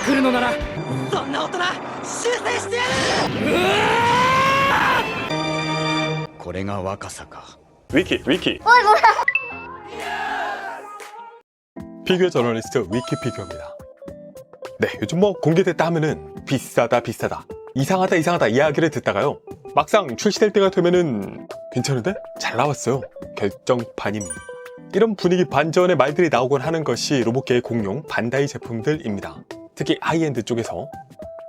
来るのならそんな大人修正してやる。これが若さか。 위키 피규어 저널리스트 위키피규어입니다. 네, 요즘 뭐 공개됐다 하면은 비싸다 이상하다 이야기를 듣다가요, 막상 출시될 때가 되면은 괜찮은데? 잘 나왔어요. 결정판임. 이런 분위기 반전의 말들이 나오곤 하는 것이 로봇계의 공룡 반다이 제품들입니다. 특히 하이엔드 쪽에서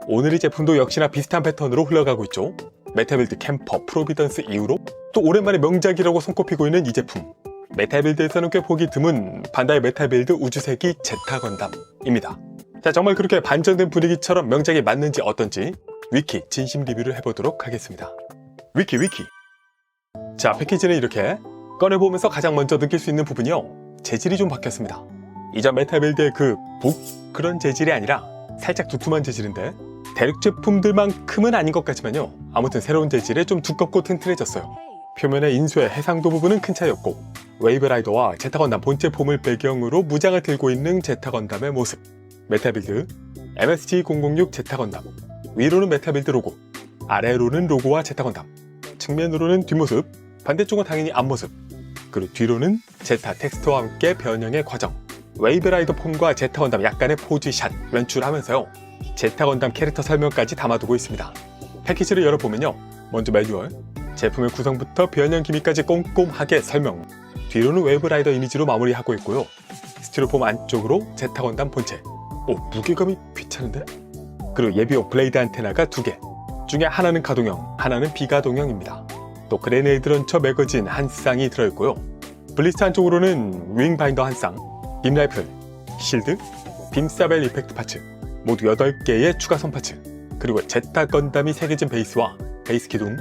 오늘 이 제품도 역시나 비슷한 패턴으로 흘러가고 있죠. 메타빌드 캠퍼 프로비던스 이후로 또 오랜만에 명작이라고 손꼽히고 있는 이 제품. 메타빌드에서는 꽤 보기 드문 반다이 메타빌드 우주세기 제타 건담입니다. 자, 정말 그렇게 반전된 분위기처럼 명작이 맞는지 어떤지 위키 진심 리뷰를 해보도록 하겠습니다. 위키 자, 패키지는 이렇게 꺼내보면서 가장 먼저 느낄 수 있는 부분이요, 재질이 좀 바뀌었습니다. 이전 메타빌드의 그 그런 재질이 아니라 살짝 두툼한 재질인데 대륙 제품들만큼은 아닌 것 같지만요, 아무튼 새로운 재질에 좀 두껍고 튼튼해졌어요. 표면의 인수의 해상도 부분은 큰 차이였고, 웨이브라이더와 제타 건담 본체 폼을 배경으로 무장을 들고 있는 제타 건담의 모습. 메타빌드 MSG006 제타 건담. 위로는 메타빌드 로고, 아래로는 로고와 제타 건담, 측면으로는 뒷모습, 반대쪽은 당연히 앞모습, 그리고 뒤로는 제타 텍스트와 함께 변형의 과정. 웨이브라이더 폼과 제타 건담 약간의 포즈샷 연출하면서요, 제타 건담 캐릭터 설명까지 담아두고 있습니다. 패키지를 열어보면요, 먼저 매뉴얼, 제품의 구성부터 변형 기미까지 꼼꼼하게 설명, 뒤로는 웨이브라이더 이미지로 마무리하고 있고요. 스티로폼 안쪽으로 제타 건담 본체. 무게감이 괜찮은데? 그리고 예비용 블레이드 안테나가 2개, 중에 하나는 가동형, 하나는 비가동형입니다. 또 그레네이드 런처 매거진 한 쌍이 들어있고요. 블리스트 안쪽으로는 윙 바인더 한 쌍, 빔 라이플, 실드, 빔 사벨 이펙트 파츠, 모두 8개의 추가 손파츠, 그리고 제타 건담이 새겨진 베이스와 베이스 기둥,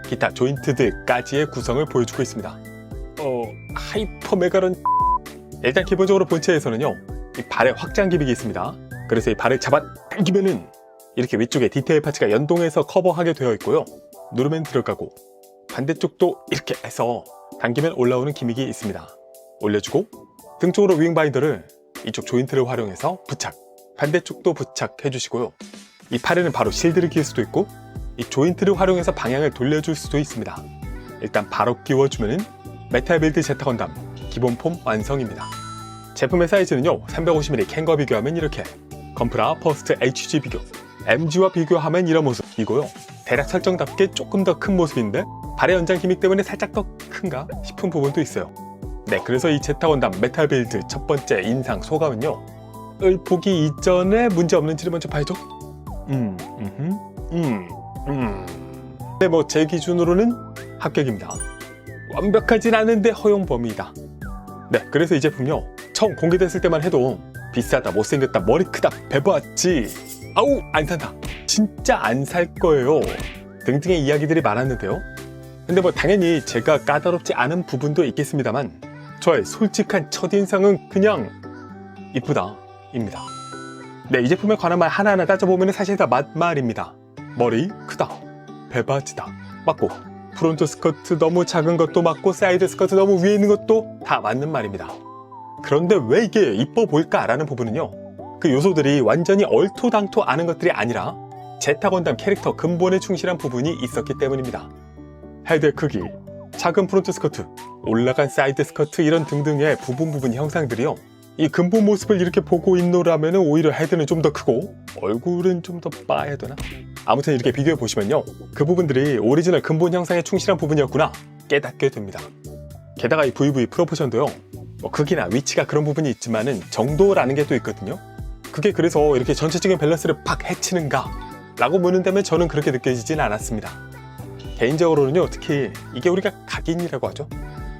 기타 조인트들까지의 구성을 보여주고 있습니다. 하이퍼 메가런. 일단 기본적으로 본체에서는요, 이 발에 확장 기믹이 있습니다. 그래서 이 발을 잡아 당기면은 이렇게 위쪽에 디테일 파츠가 연동해서 커버하게 되어 있고요, 누르면 들어가고, 반대쪽도 이렇게 해서 당기면 올라오는 기믹이 있습니다. 올려주고, 등 쪽으로 윙 바인더를 이쪽 조인트를 활용해서 부착, 반대쪽도 부착해 주시고요. 이 팔에는 바로 실드를 끼울 수도 있고, 이 조인트를 활용해서 방향을 돌려줄 수도 있습니다. 일단 바로 끼워주면은 메타빌드 제타 건담 기본 폼 완성입니다. 제품의 사이즈는요, 350mm 캔과 비교하면 이렇게, 건프라 퍼스트 HG 비교, MG와 비교하면 이런 모습이고요. 대략 설정답게 조금 더 큰 모습인데 발의 연장 기믹 때문에 살짝 더 큰가 싶은 부분도 있어요. 네, 그래서 이 제타 건담 메타빌드 첫 번째 인상 소감은요, 을 보기 이전에 문제 없는지를 먼저 봐야죠. 네, 뭐 제 기준으로는 합격입니다. 완벽하진 않은데 허용 범위이다. 네, 그래서 이 제품요, 처음 공개됐을 때만 해도 비싸다, 못생겼다, 머리 크다, 배부았지, 아우 안 산다, 진짜 안 살 거예요 등등의 이야기들이 많았는데요. 근데 뭐 당연히 제가 까다롭지 않은 부분도 있겠습니다만, 저의 솔직한 첫인상은 그냥 이쁘다 입니다. 네, 이 제품에 관한 말 하나하나 따져보면 사실 다 맞말입니다. 머리 크다, 배바지다 맞고, 프론트 스커트 너무 작은 것도 맞고, 사이드 스커트 너무 위에 있는 것도 다 맞는 말입니다. 그런데 왜 이게 이뻐 보일까 라는 부분은요, 그 요소들이 완전히 얼토당토 않은 것들이 아니라 제타 건담 캐릭터 근본에 충실한 부분이 있었기 때문입니다. 헤드의 크기, 작은 프론트 스커트, 올라간 사이드 스커트 이런 등등의 부분 형상들이요, 이 근본 모습을 이렇게 보고 있노라면 오히려 헤드는 좀 더 크고 얼굴은 좀 더 빠야 되나? 아무튼 이렇게 비교해 보시면요, 그 부분들이 오리지널 근본 형상에 충실한 부분이었구나 깨닫게 됩니다. 게다가 이 VV 프로포션도요, 뭐 크기나 위치가 그런 부분이 있지만은 정도라는 게 또 있거든요. 그게 그래서 이렇게 전체적인 밸런스를 팍 해치는가 라고 묻는다면 저는 그렇게 느껴지진 않았습니다. 개인적으로는요, 특히 이게 우리가 각인이라고 하죠.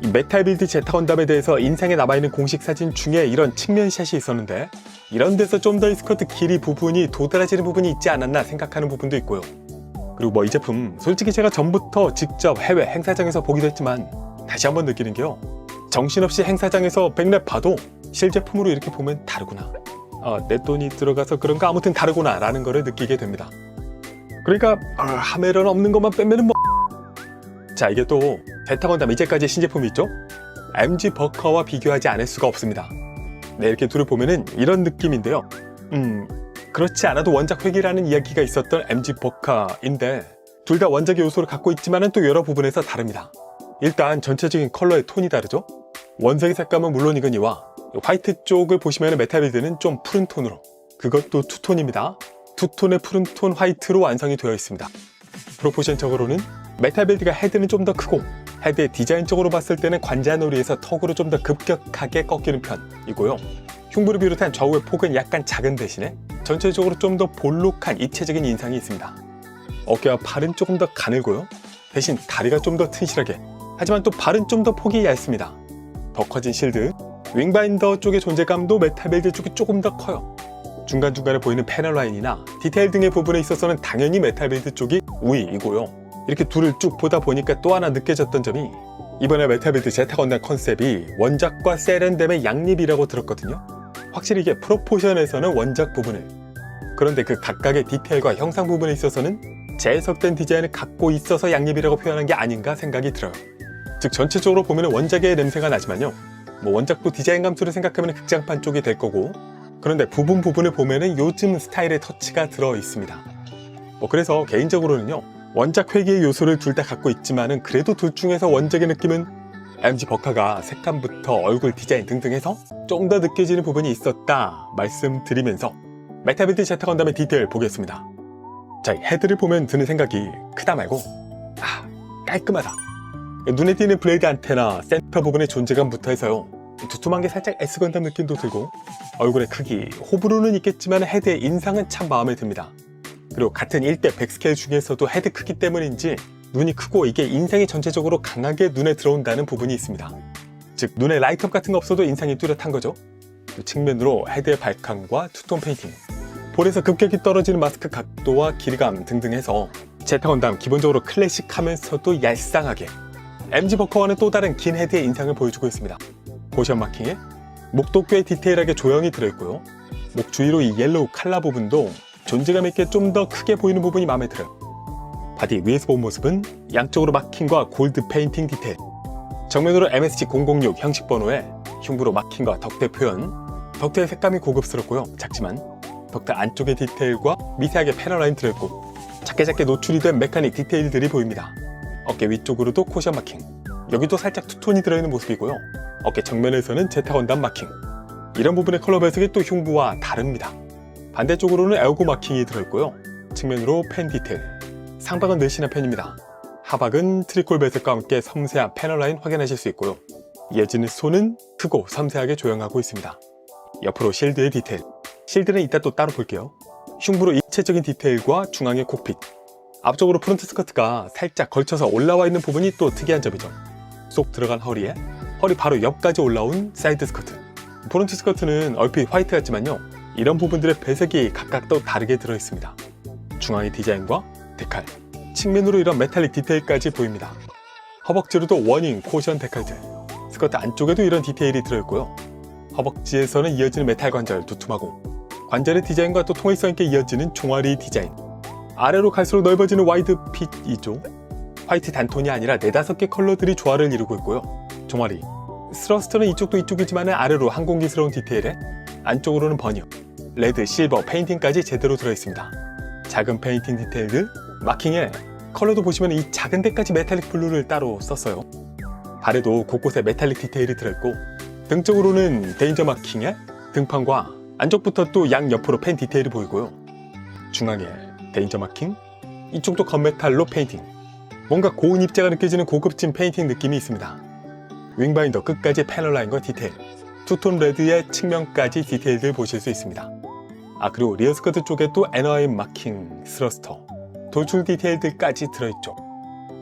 이 메타빌드 제타 건담에 대해서 인상에 남아있는 공식 사진 중에 이런 측면샷이 있었는데, 이런 데서 좀 더 이 스커트 길이 부분이 도드라지는 부분이 있지 않았나 생각하는 부분도 있고요. 그리고 뭐 이 제품 솔직히 제가 전부터 직접 해외 행사장에서 보기도 했지만 다시 한번 느끼는 게요, 정신없이 행사장에서 백랩 봐도 실제품으로 이렇게 보면 다르구나, 내 돈이 들어가서 그런가, 아무튼 다르구나 라는 거를 느끼게 됩니다. 그러니까 하멜은 없는 것만 빼면은 뭐. 자, 이게 또 제타 건담 이제까지 신제품이 있죠? MG 버커와 비교하지 않을 수가 없습니다. 네, 이렇게 둘을 보면은 이런 느낌인데요. 그렇지 않아도 원작 회귀라는 이야기가 있었던 MG 버카인데 둘 다 원작의 요소를 갖고 있지만 또 여러 부분에서 다릅니다. 일단 전체적인 컬러의 톤이 다르죠. 원색의 색감은 물론이거니와 화이트 쪽을 보시면 메탈빌드는 좀 푸른 톤으로, 그것도 투톤입니다. 투톤의 푸른 톤 화이트로 완성이 되어 있습니다. 프로포션적으로는 메탈빌드가 헤드는 좀 더 크고 헤드의 디자인적으로 봤을 때는 관자놀이에서 턱으로 좀 더 급격하게 꺾이는 편이고요. 흉부를 비롯한 좌우의 폭은 약간 작은 대신에 전체적으로 좀 더 볼록한 입체적인 인상이 있습니다. 어깨와 팔은 조금 더 가늘고요. 대신 다리가 좀 더 튼실하게, 하지만 또 발은 좀 더 폭이 얇습니다. 더 커진 실드, 윙바인더 쪽의 존재감도 메탈빌드 쪽이 조금 더 커요. 중간중간에 보이는 패널 라인이나 디테일 등의 부분에 있어서는 당연히 메탈빌드 쪽이 우위이고요. 이렇게 둘을 쭉 보다 보니까 또 하나 느껴졌던 점이 이번에 메탈빌드 제타 건담 컨셉이 원작과 세련됨의 양립이라고 들었거든요. 확실히 이게 프로포션에서는 원작 부분을, 그런데 그 각각의 디테일과 형상 부분에 있어서는 재해석된 디자인을 갖고 있어서 양립이라고 표현한 게 아닌가 생각이 들어요. 즉 전체적으로 보면 원작의 냄새가 나지만요, 원작도 디자인 감수를 생각하면 극장판 쪽이 될 거고, 그런데 부분을 보면 요즘 스타일의 터치가 들어 있습니다. 그래서 개인적으로는요, 원작 회귀의 요소를 둘 다 갖고 있지만은 그래도 둘 중에서 원작의 느낌은 MG 버카가 색감부터 얼굴 디자인 등등 해서 좀 더 느껴지는 부분이 있었다 말씀드리면서 메탈빌드 제타 건담의 디테일 보겠습니다. 자, 헤드를 보면 드는 생각이 크다 말고 깔끔하다. 눈에 띄는 블레이드 안테나, 센터 부분의 존재감부터 해서요, 두툼한 게 살짝 S건담 느낌도 들고, 얼굴의 크기, 호불호는 있겠지만 헤드의 인상은 참 마음에 듭니다. 그리고 같은 1대 100 스케일 중에서도 헤드 크기 때문인지 눈이 크고 이게 인상이 전체적으로 강하게 눈에 들어온다는 부분이 있습니다. 즉 눈에 라이트업 같은 거 없어도 인상이 뚜렷한 거죠. 또 측면으로 헤드의 발칸과 투톤 페인팅, 볼에서 급격히 떨어지는 마스크 각도와 길이감 등등 해서 제타 건담 기본적으로 클래식하면서도 얄쌍하게 MG 버카와는 또 다른 긴 헤드의 인상을 보여주고 있습니다. 포션 마킹에 목도 꽤 디테일하게 조형이 들어있고요. 목 주위로 이 옐로우 칼라 부분도 존재감 있게 좀 더 크게 보이는 부분이 마음에 들어요. 바디 위에서 본 모습은 양쪽으로 마킹과 골드 페인팅 디테일, 정면으로 MSG006 형식 번호에 흉부로 마킹과 덕대 표현, 덕대의 색감이 고급스럽고요. 작지만 덕대 안쪽의 디테일과 미세하게 패널 라인 들어있고 작게 노출이 된 메카닉 디테일들이 보입니다. 어깨 위쪽으로도 코션 마킹, 여기도 살짝 투톤이 들어있는 모습이고요. 어깨 정면에서는 제타 건담 마킹, 이런 부분의 컬러 배색이 또 흉부와 다릅니다. 반대쪽으로는 에어고 마킹이 들어있고요. 측면으로 펜 디테일, 상박은 늘씬한 편입니다. 하박은 트리콜 배색과 함께 섬세한 패널 라인 확인하실 수 있고요. 이어지는 손은 크고 섬세하게 조형하고 있습니다. 옆으로 실드의 디테일, 실드는 이따 또 따로 볼게요. 흉부로 입체적인 디테일과 중앙의 콕핏, 앞쪽으로 프론트 스커트가 살짝 걸쳐서 올라와 있는 부분이 또 특이한 점이죠. 쏙 들어간 허리에 허리 바로 옆까지 올라온 사이드 스커트, 프론트 스커트는 얼핏 화이트 같지만요, 이런 부분들의 배색이 각각 또 다르게 들어있습니다. 중앙의 디자인과 데칼, 측면으로 이런 메탈릭 디테일까지 보입니다. 허벅지로도 워닝, 코션 데칼들, 스커트 안쪽에도 이런 디테일이 들어있고요. 허벅지에서는 이어지는 메탈 관절 두툼하고, 관절의 디자인과 또 통일성 있게 이어지는 종아리 디자인, 아래로 갈수록 넓어지는 와이드 핏이죠. 화이트 단톤이 아니라 4-5개 컬러들이 조화를 이루고 있고요. 종아리, 스러스터는 이쪽도 이쪽이지만 아래로 항공기스러운 디테일에 안쪽으로는 버니어, 레드, 실버, 페인팅까지 제대로 들어있습니다. 작은 페인팅 디테일들, 마킹에 컬러도 보시면 이 작은 데까지 메탈릭 블루를 따로 썼어요. 발에도 곳곳에 메탈릭 디테일이 들어있고, 등 쪽으로는 데인저 마킹에 등판과 안쪽부터 또 양옆으로 펜 디테일이 보이고요. 중앙에 데인저 마킹, 이쪽도 건메탈로 페인팅, 뭔가 고운 입자가 느껴지는 고급진 페인팅 느낌이 있습니다. 윙바인더 끝까지 패널 라인과 디테일, 투톤 레드의 측면까지 디테일들 보실 수 있습니다. 그리고 리어 스커트 쪽에 또 NOM 마킹, 스러스터, 돌출 디테일들까지 들어있죠.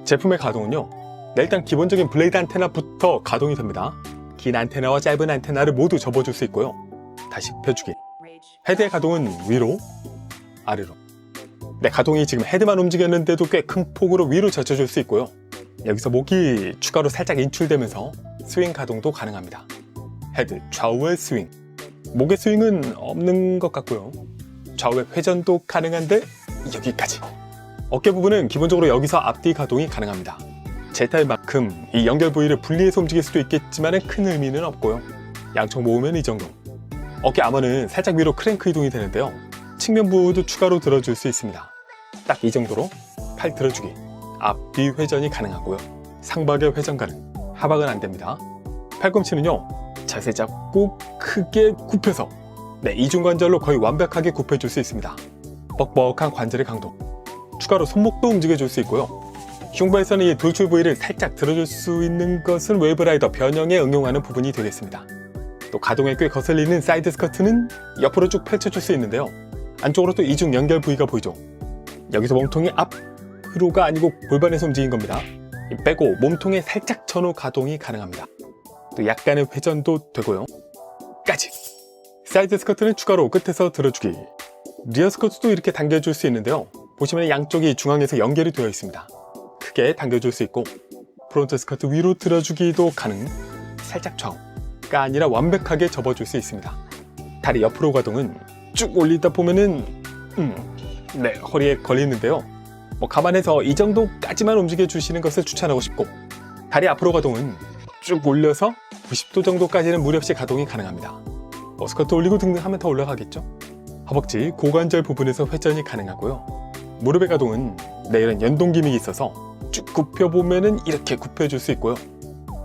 제품의 가동은요, 일단 기본적인 블레이드 안테나부터 가동이 됩니다. 긴 안테나와 짧은 안테나를 모두 접어줄 수 있고요. 다시 펴주기. 헤드의 가동은 위로, 아래로. 가동이 지금 헤드만 움직였는데도 꽤 큰 폭으로 위로 젖혀줄 수 있고요. 여기서 목이 추가로 살짝 인출되면서 스윙 가동도 가능합니다. 헤드 좌우의 스윙, 목의 스윙은 없는 것 같고요. 좌우의 회전도 가능한데 여기까지. 어깨 부분은 기본적으로 여기서 앞뒤 가동이 가능합니다. 제타의 만큼 이 연결 부위를 분리해서 움직일 수도 있겠지만 큰 의미는 없고요. 양쪽 모으면 이 정도. 어깨 아머는 살짝 위로 크랭크 이동이 되는데요. 측면부도 추가로 들어줄 수 있습니다. 딱 이 정도로 팔 들어주기, 앞뒤 회전이 가능하고요. 상박의 회전 가능, 하박은 안됩니다. 팔꿈치는요, 자세 잡고 크게 굽혀서 이중관절로 거의 완벽하게 굽혀줄 수 있습니다. 뻑뻑한 관절의 강도, 추가로 손목도 움직여줄 수 있고요. 흉부에서는 이 돌출 부위를 살짝 들어줄 수 있는 것은 웨이브라이더 변형에 응용하는 부분이 되겠습니다. 또 가동에 꽤 거슬리는 사이드 스커트는 옆으로 쭉 펼쳐줄 수 있는데요. 안쪽으로 또 이중 연결 부위가 보이죠. 여기서 몸통이 앞으로가 아니고 골반에서 움직인 겁니다. 빼고 몸통에 살짝 전후 가동이 가능합니다. 또 약간의 회전도 되고요. 까지! 사이드 스커트는 추가로 끝에서 들어주기, 리어 스커트도 이렇게 당겨줄 수 있는데요. 보시면 양쪽이 중앙에서 연결이 되어 있습니다. 크게 당겨줄 수 있고, 프론트 스커트 위로 들어주기도 가능, 살짝 좌우가 아니라 완벽하게 접어줄 수 있습니다. 다리 옆으로 가동은 쭉 올리다 보면은 허리에 걸리는데요. 감안해서 이 정도까지만 움직여주시는 것을 추천하고 싶고, 다리 앞으로 가동은 쭉 올려서 90도 정도까지는 무리 없이 가동이 가능합니다. 스커트 올리고 등등 하면 더 올라가겠죠? 허벅지, 고관절 부분에서 회전이 가능하고요. 무릎의 가동은 이런 연동 기믹이 있어서 쭉 굽혀보면은 이렇게 굽혀줄 수 있고요.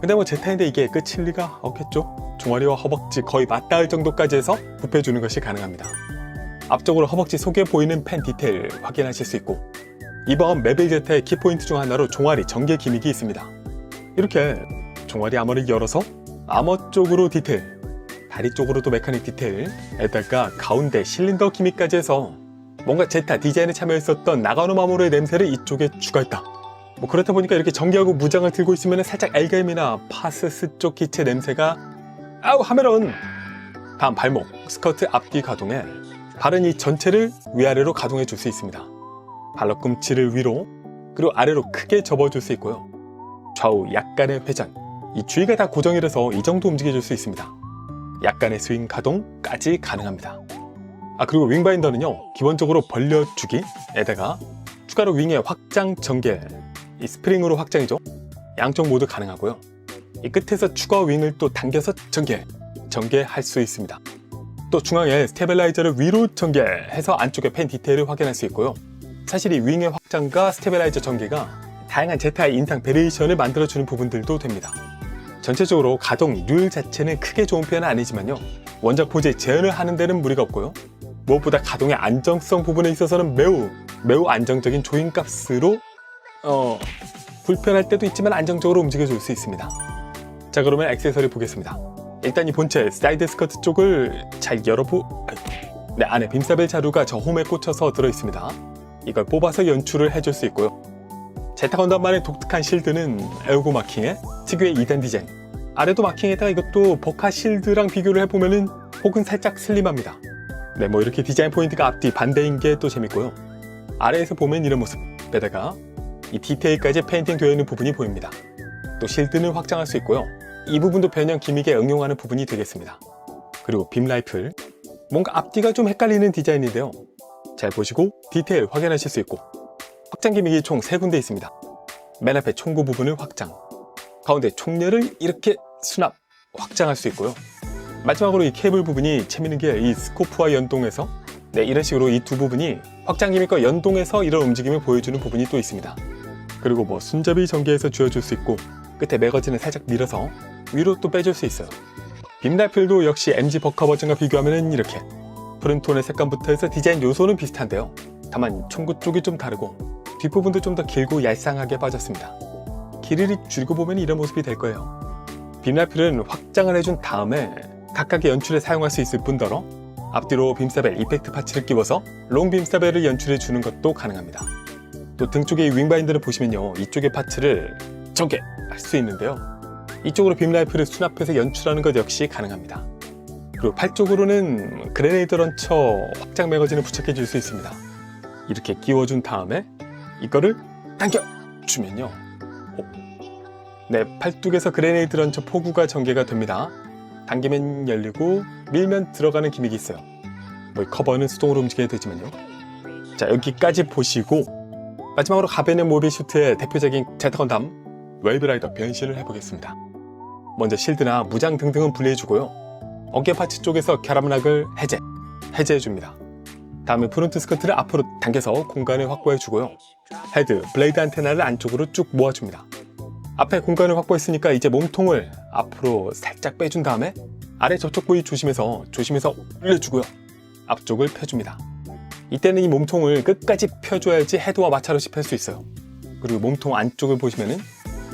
근데 제 타인데 이게 끝일 리가 없겠죠? 종아리와 허벅지 거의 맞닿을 정도까지 해서 굽혀주는 것이 가능합니다. 앞쪽으로 허벅지 속에 보이는 펜 디테일 확인하실 수 있고, 이번 메빌 제타의 키포인트 중 하나로 종아리 전개 기믹이 있습니다. 이렇게 종아리 아머를 열어서 아머 쪽으로 디테일, 다리 쪽으로도 메카닉 디테일에다가 가운데 실린더 기믹까지 해서 뭔가 제타 디자인에 참여했었던 나가노 마모루의 냄새를 이쪽에 추가했다. 그렇다 보니까 이렇게 전기하고 무장을 들고 있으면 살짝 엘겜이나 파스스 쪽 기체 냄새가 하면은 다음 발목, 스커트 앞뒤 가동에 발은 이 전체를 위아래로 가동해 줄 수 있습니다. 발꿈치를 위로 그리고 아래로 크게 접어줄 수 있고요. 좌우 약간의 회전, 이 주위가 다 고정이라서 이 정도 움직여줄 수 있습니다. 약간의 스윙 가동까지 가능합니다. 그리고 윙바인더는요, 기본적으로 벌려주기에다가 추가로 윙의 확장 전개, 이 스프링으로 확장이죠. 양쪽 모두 가능하고요. 이 끝에서 추가 윙을 또 당겨서 전개할 수 있습니다. 또 중앙에 스테빌라이저를 위로 전개해서 안쪽에 펜 디테일을 확인할 수 있고요. 사실 이 윙의 확장과 스테빌라이저 전개가 다양한 제타의 인상 베리에이션을 만들어주는 부분들도 됩니다. 전체적으로 가동 률 자체는 크게 좋은 편은 아니지만요, 원작 포즈에 제한을 하는 데는 무리가 없고요. 무엇보다 가동의 안정성 부분에 있어서는 매우 안정적인 조인값으로 불편할 때도 있지만 안정적으로 움직여줄 수 있습니다. 자, 그러면 액세서리 보겠습니다. 일단 이 본체 사이드 스커트 쪽을 잘 안에 빔사벨 자루가 저 홈에 꽂혀서 들어있습니다. 이걸 뽑아서 연출을 해줄 수 있고요. 제타 건담만의 독특한 실드는 에어고 마킹의 특유의 2단 디자인, 아래도 마킹에다가 이것도 버카 실드랑 비교를 해보면은 혹은 살짝 슬림합니다. 이렇게 디자인 포인트가 앞뒤 반대인 게 또 재밌고요. 아래에서 보면 이런 모습에다가 이 디테일까지 페인팅 되어 있는 부분이 보입니다. 또 실드는 확장할 수 있고요. 이 부분도 변형 기믹에 응용하는 부분이 되겠습니다. 그리고 빔 라이플, 뭔가 앞뒤가 좀 헷갈리는 디자인인데요. 잘 보시고 디테일 확인하실 수 있고, 확장 기믹이 총 3군데 있습니다. 맨 앞에 총구 부분을 확장, 가운데 총열을 이렇게 수납, 확장할 수 있고요. 마지막으로 이 케이블 부분이 재밌는 게 이 스코프와 연동해서 이런 식으로 이 두 부분이 확장 기믹과 연동해서 이런 움직임을 보여주는 부분이 또 있습니다. 그리고 손잡이 전개해서 쥐어줄 수 있고, 끝에 매거진을 살짝 밀어서 위로 또 빼줄 수 있어요. 빔 라이플도 역시 MG 버카 버전과 비교하면 이렇게 푸른 톤의 색감부터 해서 디자인 요소는 비슷한데요. 다만 총구 쪽이 좀 다르고 뒷부분도 좀 더 길고 얄쌍하게 빠졌습니다. 길이를 줄이고 보면 이런 모습이 될 거예요. 빔 라이플은 확장을 해준 다음에 각각의 연출에 사용할 수 있을 뿐더러 앞뒤로 빔사벨 이펙트 파츠를 끼워서 롱 빔사벨을 연출해 주는 것도 가능합니다. 또 등 쪽의 윙바인더를 보시면요, 이쪽의 파츠를 전개할 수 있는데요. 이쪽으로 빔 라이플을 수납해서 연출하는 것 역시 가능합니다. 그리고 팔 쪽으로는 그레네이드 런처 확장 매거진을 부착해 줄 수 있습니다. 이렇게 끼워준 다음에 이거를 당겨주면요, 팔뚝에서 그레네이드 런처 포구가 전개가 됩니다. 당기면 열리고 밀면 들어가는 기믹이 있어요. 커버는 수동으로 움직여야 되지만요. 자, 여기까지 보시고 마지막으로 가베네 모비슈트의 대표적인 제타 건담 웨이브라이더 변신을 해보겠습니다. 먼저 실드나 무장 등등은 분리해주고요. 어깨 파츠 쪽에서 결함락을 해제해줍니다. 다음에 프론트 스커트를 앞으로 당겨서 공간을 확보해 주고요. 헤드, 블레이드 안테나를 안쪽으로 쭉 모아줍니다. 앞에 공간을 확보했으니까 이제 몸통을 앞으로 살짝 빼준 다음에 아래 접촉 부위 조심해서 올려주고요. 앞쪽을 펴줍니다. 이때는 이 몸통을 끝까지 펴줘야지 헤드와 마찰없이 펼 수 있어요. 그리고 몸통 안쪽을 보시면은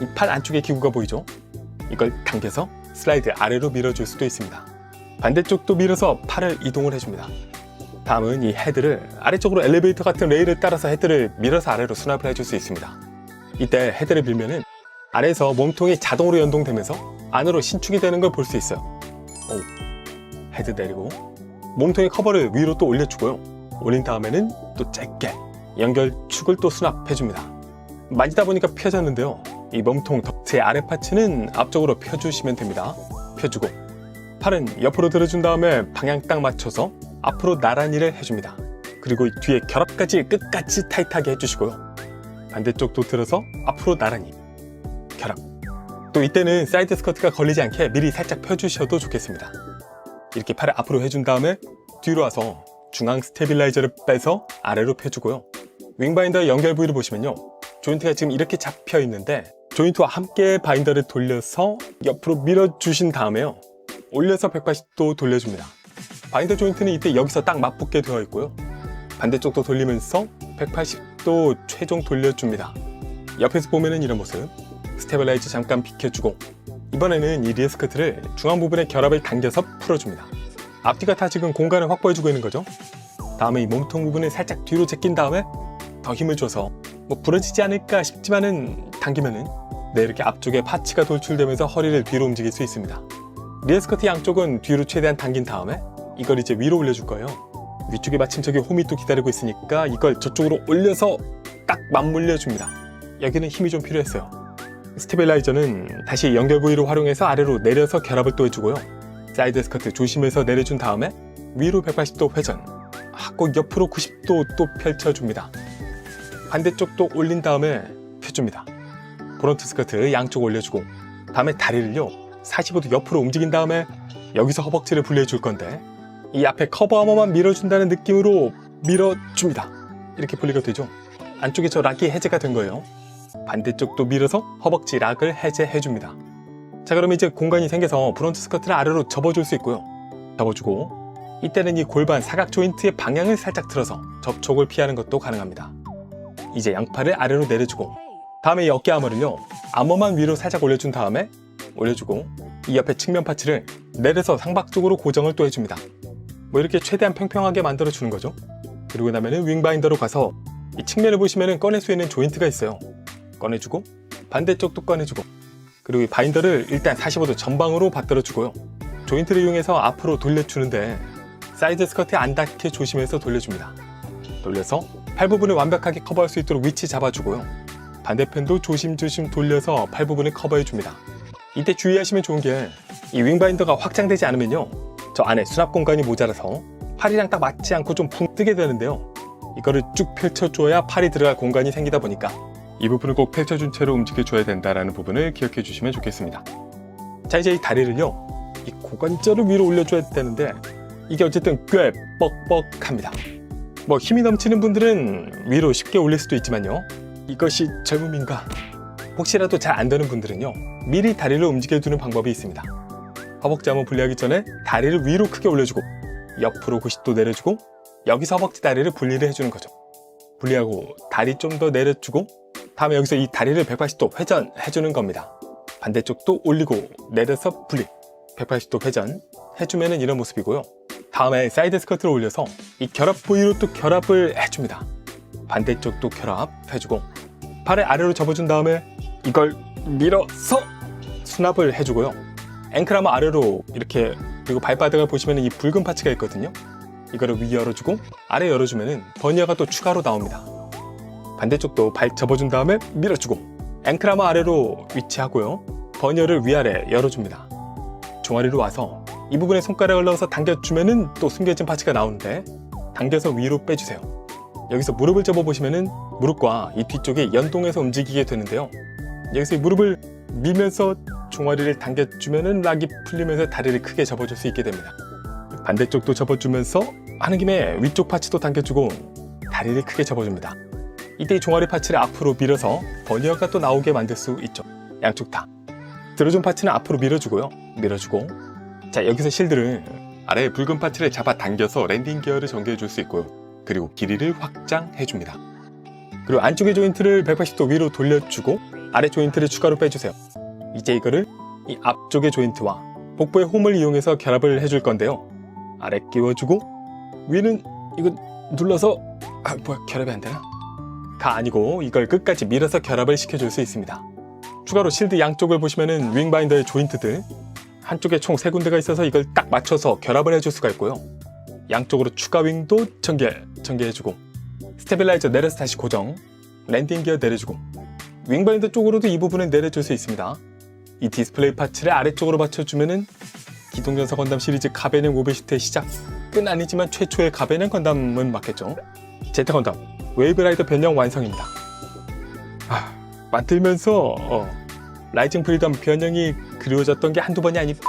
이 팔 안쪽에 기구가 보이죠? 이걸 당겨서 슬라이드 아래로 밀어줄 수도 있습니다. 반대쪽도 밀어서 팔을 이동을 해줍니다. 다음은 이 헤드를 아래쪽으로 엘리베이터 같은 레일을 따라서 헤드를 밀어서 아래로 수납을 해줄 수 있습니다. 이때 헤드를 밀면은 아래에서 몸통이 자동으로 연동되면서 안으로 신축이 되는 걸 볼 수 있어요. 헤드 내리고 몸통의 커버를 위로 또 올려주고요. 올린 다음에는 또 짧게 연결축을 또 수납해줍니다. 만지다 보니까 펴졌는데요. 이 몸통 덕트의 아래 파츠는 앞쪽으로 펴주시면 됩니다. 펴주고 팔은 옆으로 들어준 다음에 방향 딱 맞춰서 앞으로 나란히를 해줍니다. 그리고 이 뒤에 결합까지 끝까지 타이트하게 해주시고요. 반대쪽도 들어서 앞으로 나란히 결합. 또 이때는 사이드 스커트가 걸리지 않게 미리 살짝 펴주셔도 좋겠습니다. 이렇게 팔을 앞으로 해준 다음에 뒤로 와서 중앙 스테빌라이저를 빼서 아래로 펴주고요. 윙바인더의 연결 부위를 보시면요. 조인트가 지금 이렇게 잡혀 있는데 조인트와 함께 바인더를 돌려서 옆으로 밀어주신 다음에요. 올려서 180도 돌려줍니다. 바인더 조인트는 이때 여기서 딱 맞붙게 되어 있고요. 반대쪽도 돌리면서 180도 최종 돌려줍니다. 옆에서 보면은 이런 모습. 스테빌라이저 잠깐 비켜주고 이번에는 이 리어 스커트를 중앙 부분에 결합을 당겨서 풀어줍니다. 앞뒤가 다 지금 공간을 확보해주고 있는 거죠. 다음에 이 몸통 부분을 살짝 뒤로 제낀 다음에 더 힘을 줘서 부러지지 않을까 싶지만은 당기면은 이렇게 앞쪽에 파츠가 돌출되면서 허리를 뒤로 움직일 수 있습니다. 리어 스커트 양쪽은 뒤로 최대한 당긴 다음에 이걸 이제 위로 올려줄 거예요. 위쪽에 마침 저기 홈이 또 기다리고 있으니까 이걸 저쪽으로 올려서 딱 맞물려 줍니다. 여기는 힘이 좀 필요했어요. 스테빌라이저는 다시 연결 부위로 활용해서 아래로 내려서 결합을 또 해주고요. 사이드 스커트 조심해서 내려준 다음에 위로 180도 회전 하고 옆으로 90도 또 펼쳐줍니다. 반대쪽도 올린 다음에 펴줍니다. 프론트 스커트 양쪽 올려주고 다음에 다리를요 45도 옆으로 움직인 다음에 여기서 허벅지를 분리해줄 건데 이 앞에 커버 하머만 밀어준다는 느낌으로 밀어줍니다. 이렇게 분리가 되죠. 안쪽에 저 락이 해제가 된 거예요. 반대쪽도 밀어서 허벅지 락을 해제해줍니다. 자, 그럼 이제 공간이 생겨서 프론트 스커트를 아래로 접어줄 수 있고요. 접어주고 이때는 이 골반 사각 조인트의 방향을 살짝 틀어서 접촉을 피하는 것도 가능합니다. 이제 양팔을 아래로 내려주고 다음에 이 어깨 아머를요 아머만 위로 살짝 올려준 다음에 올려주고 이 옆에 측면 파츠를 내려서 상박쪽으로 고정을 또 해줍니다. 이렇게 최대한 평평하게 만들어주는 거죠. 그리고 나면은 윙바인더로 가서 이 측면을 보시면은 꺼낼 수 있는 조인트가 있어요. 꺼내주고 반대쪽도 꺼내주고 그리고 이 바인더를 일단 45도 전방으로 받들어주고요. 조인트를 이용해서 앞으로 돌려주는데 사이드 스커트에 안 닿게 조심해서 돌려줍니다. 돌려서 팔 부분을 완벽하게 커버할 수 있도록 위치 잡아주고요. 반대편도 조심조심 돌려서 팔 부분을 커버해줍니다. 이때 주의하시면 좋은 게 이 윙바인더가 확장되지 않으면요 저 안에 수납 공간이 모자라서 팔이랑 딱 맞지 않고 좀 붕 뜨게 되는데요. 이거를 쭉 펼쳐줘야 팔이 들어갈 공간이 생기다 보니까 이 부분을 꼭 펼쳐준 채로 움직여줘야 된다는 부분을 기억해 주시면 좋겠습니다. 자, 이제 이 다리를요 이 고관절을 위로 올려줘야 되는데 이게 어쨌든 꽤 뻑뻑합니다. 힘이 넘치는 분들은 위로 쉽게 올릴 수도 있지만요 이것이 젊음인가 혹시라도 잘 안 되는 분들은요 미리 다리를 움직여주는 방법이 있습니다. 허벅지 한번 분리하기 전에 다리를 위로 크게 올려주고 옆으로 90도 내려주고 여기서 허벅지 다리를 분리를 해주는 거죠. 분리하고 다리 좀 더 내려주고 다음에 여기서 이 다리를 180도 회전해주는 겁니다. 반대쪽도 올리고 내려서 분리 180도 회전 해주면 이런 모습이고요. 다음에 사이드 스커트를 올려서 이 결합 부위로 또 결합을 해줍니다. 반대쪽도 결합해주고 팔을 아래로 접어준 다음에 이걸 밀어서 수납을 해주고요. 앵클하머 아래로 이렇게 그리고 발바닥을 보시면 이 붉은 파츠가 있거든요. 이거를 위 열어주고 아래 열어주면 버니어가 또 추가로 나옵니다. 반대쪽도 발 접어준 다음에 밀어주고 앵클하머 아래로 위치하고요. 버니어를 위아래 열어줍니다. 종아리로 와서 이 부분에 손가락을 넣어서 당겨주면 또 숨겨진 파츠가 나오는데 당겨서 위로 빼주세요. 여기서 무릎을 접어보시면 무릎과 이 뒤쪽에 연동해서 움직이게 되는데요. 여기서 이 무릎을 밀면서 종아리를 당겨주면 락이 풀리면서 다리를 크게 접어줄 수 있게 됩니다. 반대쪽도 접어주면서 하는 김에 위쪽 파츠도 당겨주고 다리를 크게 접어줍니다. 이때 이 종아리 파츠를 앞으로 밀어서 버니어가 또 나오게 만들 수 있죠. 양쪽 다. 들어준 파츠는 앞으로 밀어주고요. 밀어주고. 자, 여기서 실드를 아래 붉은 파츠를 잡아 당겨서 랜딩 기어를 전개해 줄 수 있고요. 그리고 길이를 확장해 줍니다. 그리고 안쪽의 조인트를 180도 위로 돌려주고 아래 조인트를 추가로 빼주세요. 이제 이거를 이 앞쪽의 조인트와 복부의 홈을 이용해서 결합을 해줄 건데요. 아래 끼워주고 위는 이거 눌러서 결합이 안 되나? 가 아니고 이걸 끝까지 밀어서 결합을 시켜줄 수 있습니다. 추가로 실드 양쪽을 보시면은 윙바인더의 조인트들 한쪽에 총 3군데가 있어서 이걸 딱 맞춰서 결합을 해줄 수가 있고요. 양쪽으로 추가 윙도 전개해주고 스테빌라이저 내려서 다시 고정, 랜딩 기어 내려주고 윙바인더 쪽으로도 이 부분을 내려줄 수 있습니다. 이 디스플레이 파츠를 아래쪽으로 받쳐주면은 기동전사 건담 시리즈 가베넨 오베시트의 시작은 아니지만 최초의 가베넨 건담은 맞겠죠. 제타 건담 웨이브라이더 변형 완성입니다. 만들면서 라이징 프리덤 변형이 그리워졌던 게 한두 번이 아니고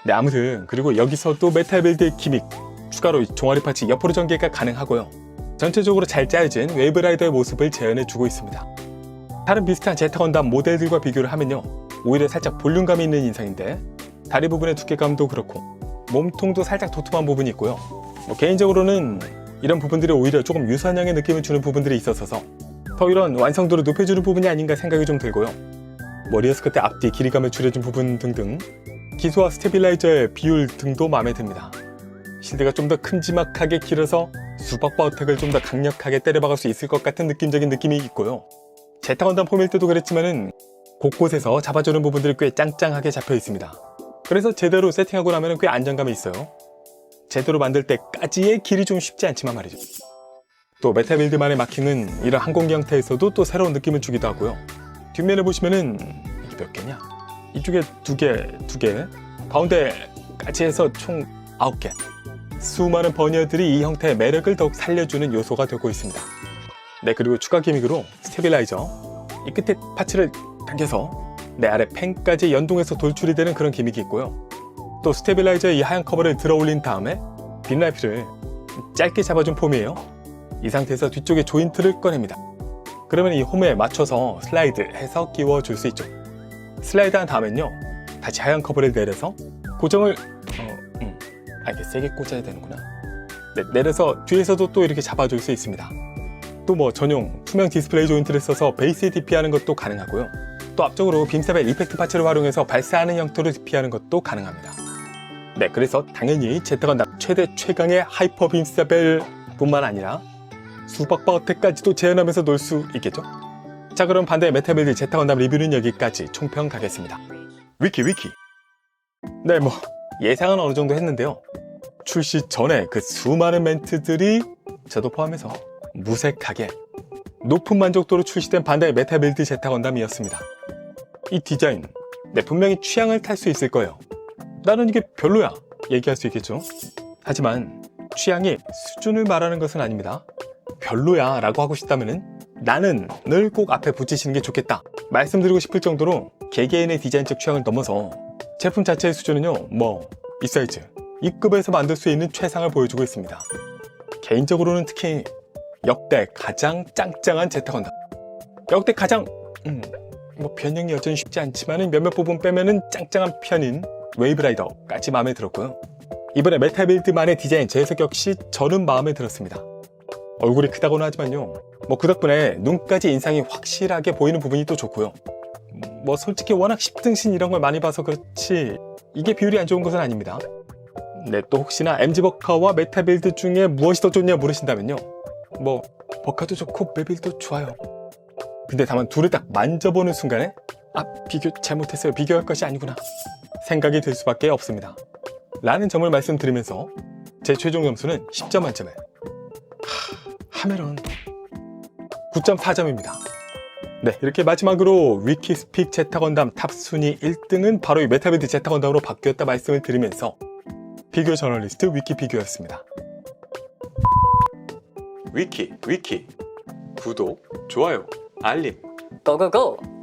네, 아무튼 그리고 여기서도 메탈 빌드의 기믹 추가로 종아리 파츠 옆으로 전개가 가능하고요. 전체적으로 잘 짜여진 웨이브라이더의 모습을 재현해주고 있습니다. 다른 비슷한 제타 건담 모델들과 비교를 하면요, 오히려 살짝 볼륨감이 있는 인상인데 다리 부분의 두께감도 그렇고 몸통도 살짝 도톰한 부분이 있고요. 개인적으로는 이런 부분들이 오히려 조금 유선형의 느낌을 주는 부분들이 있어서 더 이런 완성도를 높여주는 부분이 아닌가 생각이 좀 들고요. 리어스 끝에 앞뒤 길이감을 줄여준 부분 등등 기소와 스테빌라이저의 비율 등도 마음에 듭니다. 실드가 좀 더 큼지막하게 길어서 수박바 어택을 좀 더 강력하게 때려박을 수 있을 것 같은 느낌적인 느낌이 있고요. 제타 건담 폼일 때도 그랬지만은 곳곳에서 잡아주는 부분들이 꽤 짱짱하게 잡혀 있습니다. 그래서 제대로 세팅하고 나면 꽤 안정감이 있어요. 제대로 만들 때까지의 길이 좀 쉽지 않지만 말이죠. 또 메타빌드만의 마킹은 이런 항공기 형태에서도 또 새로운 느낌을 주기도 하고요. 뒷면을 보시면은 이게 몇 개냐? 이쪽에 두 개, 가운데까지 해서 총 9개. 수많은 버니어들이 이 형태의 매력을 더욱 살려주는 요소가 되고 있습니다. 네, 그리고 추가 기믹으로 스테빌라이저 이 끝에 파츠를 당겨서 내 아래 펜까지 연동해서 돌출이 되는 그런 기믹이 있고요. 또 스테빌라이저의 이 하얀 커버를 들어 올린 다음에 빈라이프를 짧게 잡아준 폼이에요. 이 상태에서 뒤쪽에 조인트를 꺼냅니다. 그러면 이 홈에 맞춰서 슬라이드 해서 끼워줄 수 있죠. 슬라이드 한 다음엔요, 다시 하얀 커버를 내려서 고정을 이게 세게 꽂아야 되는구나. 네, 내려서 뒤에서도 또 이렇게 잡아줄 수 있습니다. 또 전용 투명 디스플레이 조인트를 써서 베이스에 DP하는 것도 가능하고요. 또 앞쪽으로 빔사벨 이펙트 파츠를 활용해서 발사하는 형태로 DP하는 것도 가능합니다. 네, 그래서 당연히 제타 건담 최대 최강의 하이퍼 빔사벨 뿐만 아니라 수박바 어택까지도 재현하면서 놀 수 있겠죠? 자, 그럼 반대의 메타빌드 제타 건담 리뷰는 여기까지 총평 가겠습니다. 위키 네, 예상은 어느 정도 했는데요. 출시 전에 그 수많은 멘트들이 저도 포함해서 무색하게 높은 만족도로 출시된 반다이 메타빌드 제타 건담이었습니다. 이 디자인, 분명히 취향을 탈 수 있을 거예요. 나는 이게 별로야 얘기할 수 있겠죠. 하지만 취향이 수준을 말하는 것은 아닙니다. 별로야 라고 하고 싶다면은 나는 늘 꼭 앞에 붙이시는 게 좋겠다 말씀드리고 싶을 정도로 개개인의 디자인적 취향을 넘어서 제품 자체의 수준은요, 이 사이즈, 이 급에서 만들 수 있는 최상을 보여주고 있습니다. 개인적으로는 특히 역대 가장 짱짱한 제타 건담, 역대 가장 변형이 여전히 쉽지 않지만 몇몇 부분 빼면은 짱짱한 편인 웨이브라이더까지 마음에 들었고요. 이번에 메타빌드만의 디자인 재해석 역시 저는 마음에 들었습니다. 얼굴이 크다고는 하지만요, 그 덕분에 눈까지 인상이 확실하게 보이는 부분이 또 좋고요. 솔직히 워낙 10등신 이런 걸 많이 봐서 그렇지 이게 비율이 안 좋은 것은 아닙니다. 네, 또 혹시나 MG버카와 메타빌드 중에 무엇이 더 좋냐 물으신다면요, 버카도 좋고 메빌도 좋아요. 근데 다만 둘을 딱 만져보는 순간에 비교 잘못했어요, 비교할 것이 아니구나 생각이 들 수밖에 없습니다. 라는 점을 말씀드리면서 제 최종 점수는 10점 만점에 하멜은 9.4점입니다. 네, 이렇게 마지막으로 위키스픽 제타 건담 탑 순위 1등은 바로 이 메타빌드 제타 건담으로 바뀌었다 말씀을 드리면서 비교 저널리스트 위키비교였습니다. 위키 구독, 좋아요, 알림 고고고!